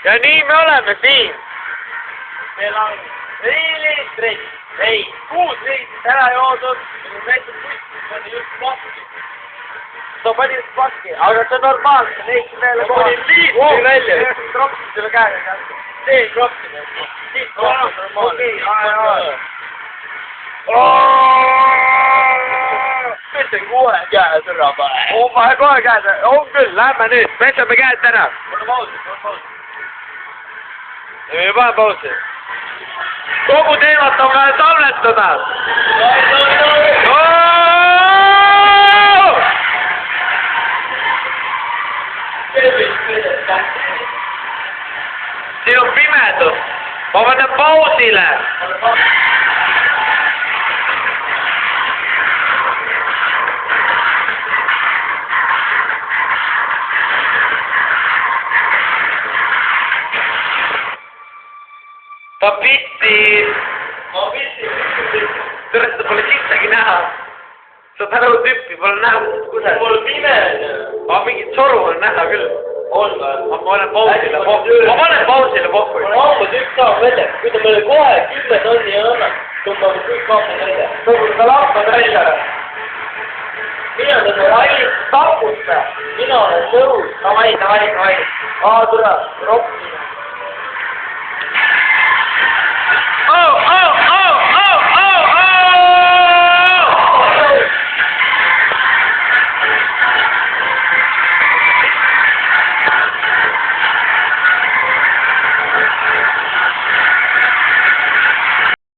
ja nii me oleme siin. Meil on 4 liitrit, ei, 6 liitrit ära joodud, meil on näitud kuskil, see on just paski. sa panid paski, aga see on normaalne, neist meile ma panin liitri välja. Kropsid selle käega kätte. Tee kropsida. Siit kropsida normaalne. Pesen kohe käed ära pähe. On vahe kohe käed, on küll, lähme nüüd, peseme käed täna. Pane pausi. Ei pane pausi. Kogu teemat on vaja salvestada. Siin on pimedus. Ma panen pausile. Ta pissis. Ma pissin. Tere, seda pole sittagi näha. Sa tänu tüppi pole näha. Mul pimene. Aga mingit soru on näha küll. On või? Ma panen pausile. Ma panen pausile pohku. Ma olen üks saab välja. Kui ta meile kohe 10 tonni ei anna, tõmbame kõik kaapad välja. Tõmbame ta lampad välja. Mina tõmbame ainult tapusta. Mina olen tõus. Davai. Tule, ropsime.